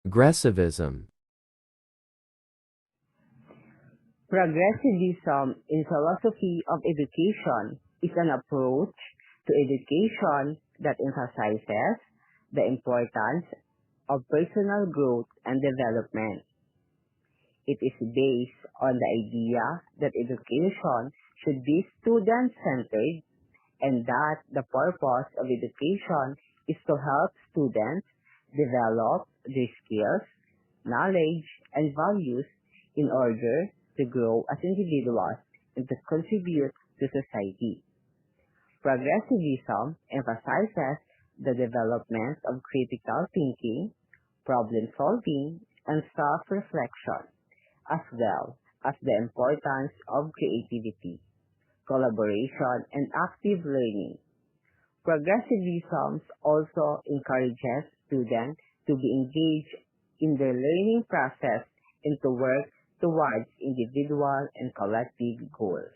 Progressivism. Progressivism in philosophy of education is an approach to education that emphasizes the importance of personal growth and development. It is based on the idea that education should be student-centered and that the purpose of education is to help students develop their skills, knowledge, and values in order to grow as individuals and to contribute to society. Progressivism emphasizes the development of critical thinking, problem solving, and self-reflection, as well as the importance of creativity, collaboration, and active learning. Progressivism also encourages students to be engaged in the learning process and to work towards individual and collective goals.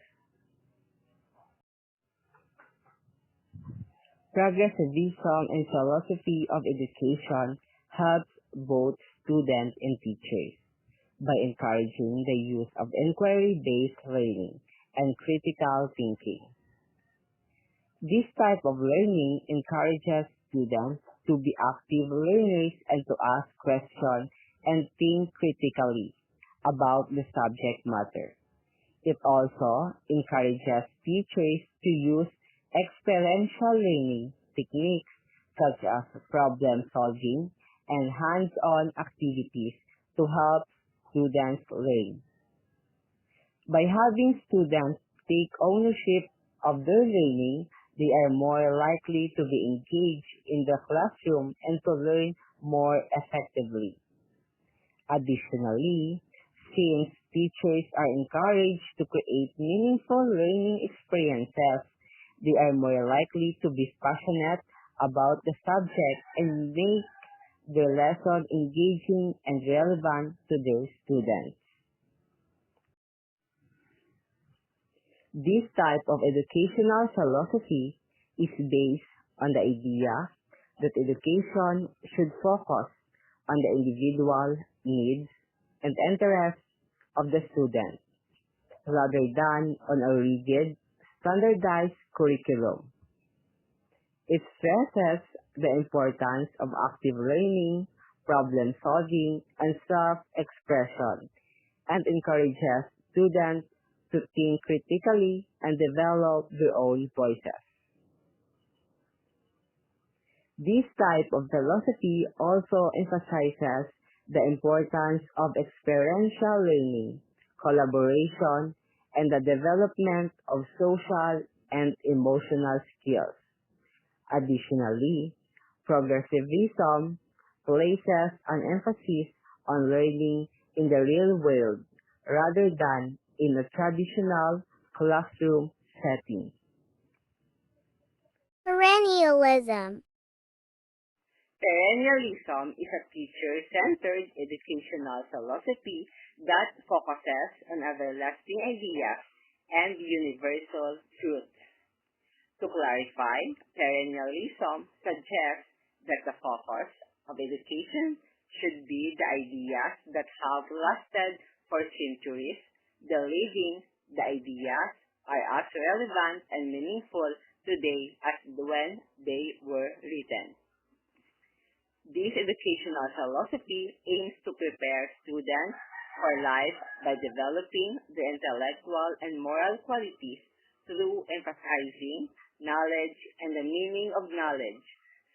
Progressivism and philosophy of education helps both students and teachers by encouraging the use of inquiry-based learning and critical thinking. This type of learning encourages students to be active learners and to ask questions and think critically about the subject matter. It also encourages teachers to use experiential learning techniques such as problem solving and hands-on activities to help students learn. By having students take ownership of their learning, they are more likely to be engaged in the classroom and to learn more effectively. Additionally, since teachers are encouraged to create meaningful learning experiences, they are more likely to be passionate about the subject and make the lesson engaging and relevant to their students. This type of educational philosophy is based on the idea that education should focus on the individual needs and interests of the student, rather than on a rigid, standardized curriculum. It stresses the importance of active learning, problem solving, and self-expression, and encourages students to think critically and develop their own voices. This type of philosophy also emphasizes the importance of experiential learning, collaboration, and the development of social and emotional skills. Additionally, progressivism places an emphasis on learning in the real world rather than in a traditional classroom setting. Perennialism. Perennialism is a teacher-centered educational philosophy that focuses on everlasting ideas and universal truths. To clarify, perennialism suggests that the focus of education should be the ideas that have lasted for centuries, believing the ideas are as relevant and meaningful today as when they were written. This educational philosophy aims to prepare students for life by developing their intellectual and moral qualities through emphasizing knowledge and the meaning of knowledge,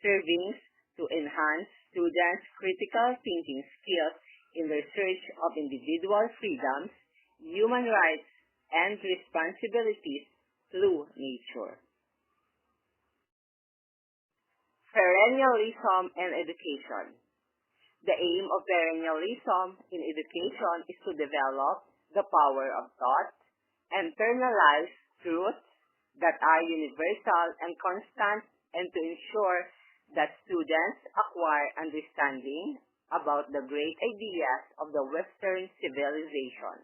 serving to enhance students' critical thinking skills in their search of individual freedoms, human rights, and responsibilities through nature. Perennialism and education. The aim of perennialism in education is to develop the power of thought, internalize truths that are universal and constant, and to ensure that students acquire understanding about the great ideas of the Western civilization.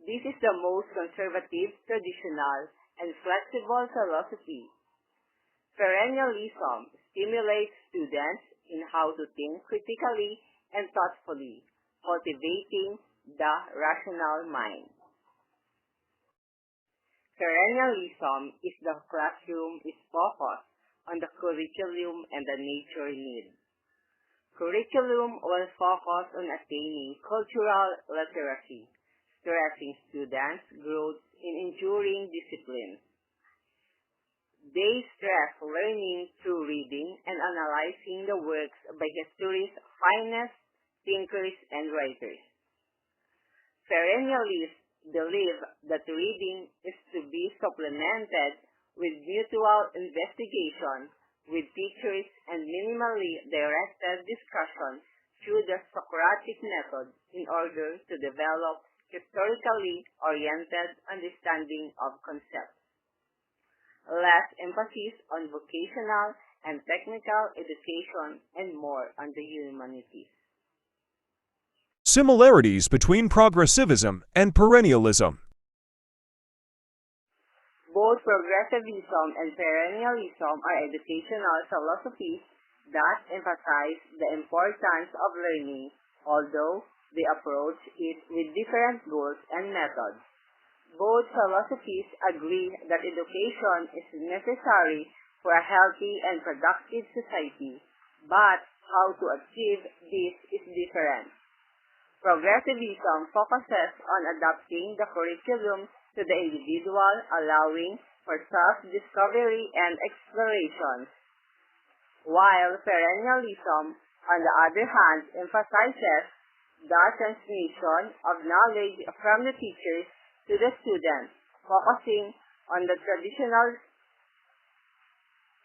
This is the most conservative, traditional, and flexible philosophy. Perennialism stimulates students in how to think critically and thoughtfully, cultivating the rational mind. Perennialism is the classroom is focused on the curriculum and the nature need. Curriculum will focus on attaining cultural literacy, stressing students' growth in enduring discipline. They stress learning through reading and analyzing the works by history's finest thinkers and writers. Perennialists believe that reading is to be supplemented with mutual investigation with teachers and minimally directed discussion through the Socratic method in order to develop historically oriented understanding of concepts. Less emphasis on vocational and technical education and more on the humanities. Similarities between Progressivism and Perennialism. Both progressivism and perennialism are educational philosophies that emphasize the importance of learning, although they approach it with different goals and methods. Both philosophies agree that education is necessary for a healthy and productive society, but how to achieve this is different. Progressivism focuses on adapting the curriculum to the individual, allowing for self-discovery and exploration, while perennialism, on the other hand, emphasizes the transmission of knowledge from the teachers to the students, focusing on the traditional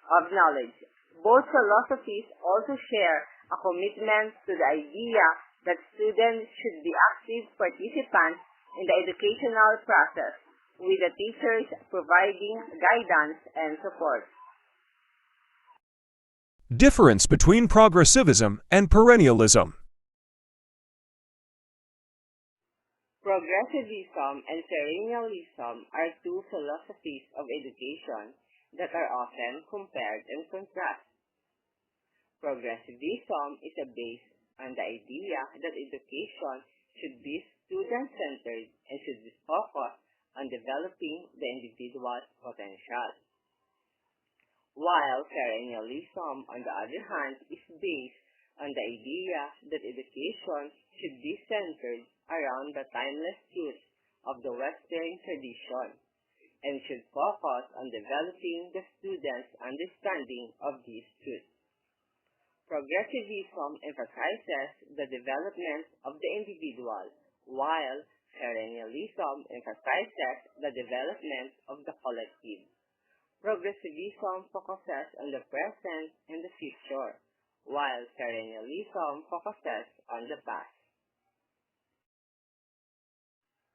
of knowledge. Both philosophies also share a commitment to the idea that students should be active participants in the educational process, with the teachers providing guidance and support. Difference between Progressivism and Perennialism. Progressivism and perennialism are two philosophies of education that are often compared and contrasted. Progressivism is based on the idea that education should be student-centered and should be focused on developing the individual's potential, while perennialism, on the other hand, is based on the idea that education should be centered around the timeless truths of the Western tradition and should focus on developing the student's understanding of these truths. Progressivism emphasizes the development of the individual, while perennialism emphasizes the development of the collective. Progressivism focuses on the present and the future, while perennialism focuses on the past.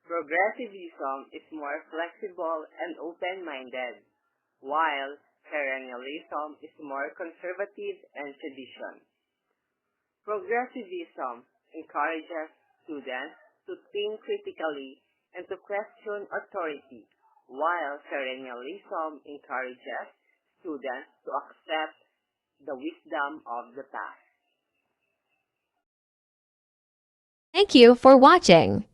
Progressivism is more flexible and open-minded, while perennialism is more conservative and traditional. Progressivism encourages students to think critically and to question authority, while perennialism encourages students to accept the wisdom of the past. Thank you for watching.